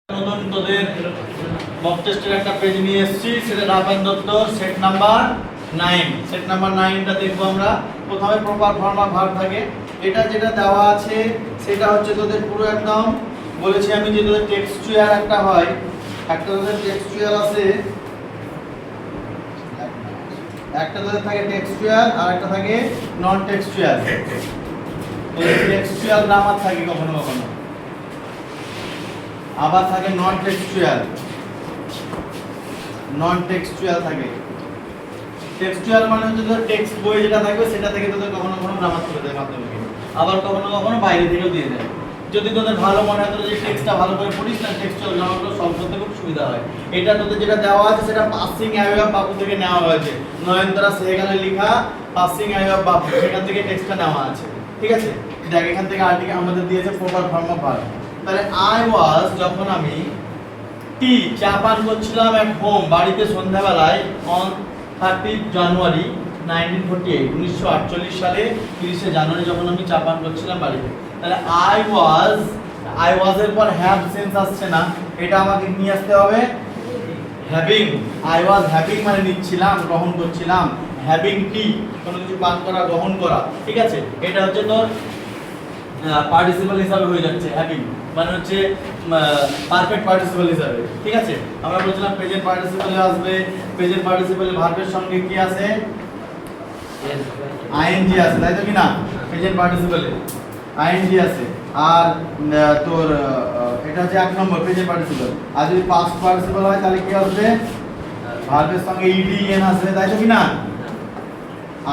নতুন তোদের মক টেস্টের একটা পেজ নিয়ে এসেছি, সেটা Rafan Dutta set number 9। Set number 9টা দেখবো আমরা। প্রথমে প্রপার ফর্ম অফ ভার্ব থাকে। এটা যেটা দেওয়া আছে সেটা হচ্ছে তোদের পুরো একদম বলেছি আমি যে তোদের টেক্সচুয়াল একটা হয়, একটা তোদের টেক্সচুয়াল আছে, একটা তোদের থাকে টেক্সচুয়াল আর একটা থাকে নন টেক্সচুয়াল। তোদের টেক্সচুয়াল গ্রামার থাকে কখনো কখনো, আবার থাকে নন টেক্সচুয়াল। নন টেক্সচুয়াল থাকে। টেক্সচুয়াল মানে হচ্ছে তোদের টেক্সট বই যেটা থাকবে সেটা থেকে তোদের কখনো কখনো গ্রামার করে দেয় মাধ্যমিকে, আবার কখনো কখনো বাইরে থেকেও দিয়ে দেয়। যদি তোদের ভালো মনে হয় তোদের যে টেক্সটটা ভালো করে পড়িস না, টেক্সচুয়াল গ্রামারগুলো সলভ করতে খুব সুবিধা হয়। এটা তোদের যেটা দেওয়া আছে সেটা পাসিং অ্যাওয়ে অফ বাপু থেকে নেওয়া হয়েছে। নয়নতারা সেহেগালে লেখা পাসিং অ্যাওয়ে অফ বাপু, সেখান থেকে টেক্সটটা নেওয়া আছে। ঠিক আছে, দেখ এখান থেকে আর্টিকেল আমাদের দিয়েছে প্রপার ফর্ম অফ ভার্ব। তাহলে আই ওয়াজ, যখন আমি টি চা পান করছিলাম এট হোম, বাড়িতে সন্ধ্যাবেলায়, অন 30 জানুয়ারি 1948, 1948 সালে 30 জানুয়ারি যখন আমি চা পান করছিলাম বাড়িতে। তাহলে আই ওয়াজ এর পর হ্যাভ সেন্স আসছে না, এটা আমাকে নিয়ে আসতে হবে হ্যাভিং। আই ওয়াজ হ্যাভিং মানে নিচ্ছিলাম, গ্রহণ করছিলাম। হ্যাভিং টি কোনো কিছু পান করা, গ্রহণ করা। ঠিক আছে, এটা হচ্ছে তোর পার্টিসিপল হিসাবে হয়ে যাচ্ছে। হ্যাভিং মানে হচ্ছে পারফেক্ট পার্টিসিপল হিসাবে। ঠিক আছে, আমরা বলছিলাম প্রেজেন্ট পার্টিসিপলে আসবে। প্রেজেন্ট পার্টিসিপলে ভার্বের সঙ্গে কি আছে? আইএনজি আছে, তাই তো কি না? প্রেজেন্ট পার্টিসিপলে আইএনজি আছে। আর তোর এটা হচ্ছে 1 নম্বর প্রেজেন্ট পার্টিসিপল। আর যদি পাস্ট পার্টিসিপল হয় তাহলে কি আসবে? ভার্বের সঙ্গে ইডি এন আসবে, তাই তো কি না?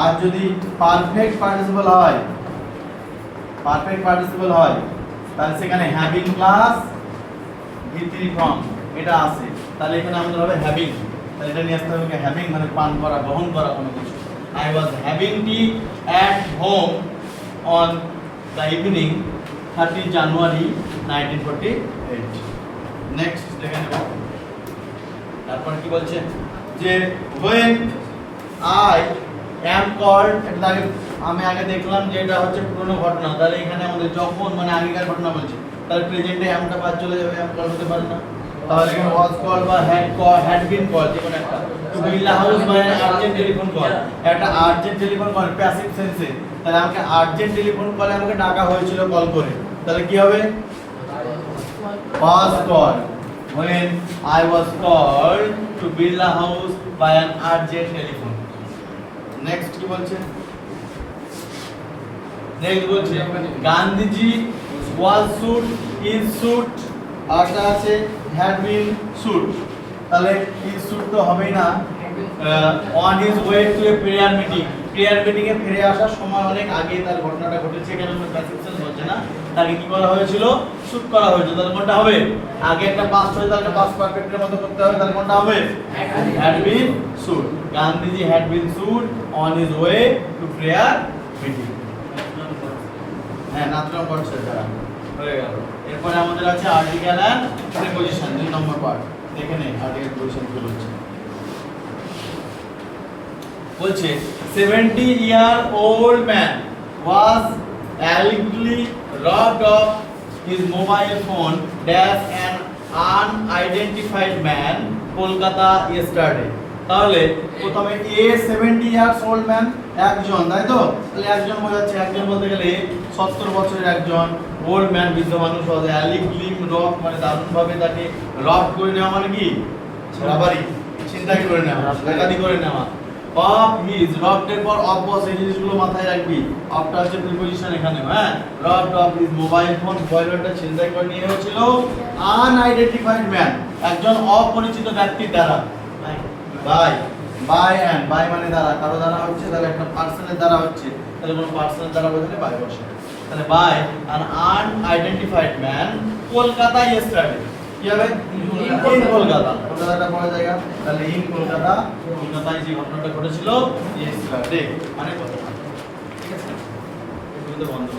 আর যদি পারফেক্ট পার্টিসিপল হয়, পারফেক্ট পার্টিসিপল হয় তাহলে সেখানে হ্যাভিং প্লাস V3 ফর্ম এটা আছে। তাহলে এখানে আমাদের হবে হ্যাভিং। তাহলে এটা নিয়ে আসতে হবে হ্যাভিং মানে পান করা, গ্রহণ করা কোনো কিছু। I was having tea at home on the evening 30 January 1948। Next দেখে নেব। তারপর কি বলছে যে when I am called, এটা আমি আগে দেখলাম যে এটা হচ্ছে পুরনো ঘটনা। তাহলে এখানে আমাদের যখন মানে আগেকার ঘটনা বলছে, তাহলে প্রেজেন্টে আমটা বাদ চলে যাবে, am called হতে পারে না। তাহলে এখানে was called বা had been called, যে কোনো একটা। To build a house by an urgent telephone call, একটা urgent telephone call passive sense. তাহলে আমাকে আর্জেন্ট টেলিফোন কলে আমাকে ডাকা হয়েছিল কল করে, তাহলে কি হবে? was called when I was called to build a house by an urgent telephone. Next কি বলছে? নেক্সট বলছে Gandhiji was shoot, is shoot, আরটা আছে হ্যাড বিন শুট। তাহলে ইজ শুট তো হবেই না। On his way to a prayer meeting, prayer meeting এ ফিরে আসার সময় অনেক আগে তার ঘটনাটা ঘটেছে, কেন প্যাসিভ সেন্স হচ্ছে না। তাকে কি করা হয়েছিল? শুট করা হয়েছিল। তাহলে কোনটা হবে? আগে একটা পাস্ট হয়ে তাহলে পাস্ট পারফেক্টের মতো করতে হবে, তাহলে কোনটা হবে? Had been shot. Gandhiji had been shot on his way to prayer meeting. হ্যাঁ, নাত্রম করছে তারা হয়ে গেল। এরপরে আমাদের আছে article and preposition, 2 number part. দেখে নেই আর্টিকেল প্রিপজিশন কি বলছে। বলছে 70-year-old man was allegedly robbed of his mobile phone dash an unidentified man Kolkata yesterday. তাহলে প্রথমে a 70 years old man একজন, তাই তো? তাহলে একজন বোঝাচ্ছে, একজন বলতে গেলে 70 বছরের একজন, ওল্ড ম্যান বৃদ্ধ মানুষ হবে। অ্যালিগলি রব মানে দারুণভাবে তাকে রব করে নেওয়া মানে কি? রাবারি চিন্তাই করে নেওয়া, ডাকাতি করে নেওয়া। অফ হিজ, রবড এর পর অফ বসে, এই জিনিসগুলো মাথায় রাখবি। অফটা হচ্ছে প্রিপজিশন এখানে। হ্যাঁ, robbed of his mobile phone, mobile ফোনটা ছিনতাই করে নিয়ে হয়েছিল আনআইডেন্টিফাইড ম্যান, একজন অপরিচিত ব্যক্তির দ্বারা। বাই মানে দ্বারা, কারো দ্বারা হচ্ছে, তাহলে একটা পার্সনের দ্বারা হচ্ছে, তাহলে কোন পার্সনের দ্বারা বোঝালে বাই বসে। তাহলে by an unidentified man Kolkata yesterday, কি হবে? ইন কলকাতা। কলকাতাটা কোন জায়গা? তাহলে ইন কলকাতা, কলকাতায় যে ঘটনাটা ঘটেছিল ইয়েস্টারডে মানে কত। ঠিক আছে, এটা বন্ধ।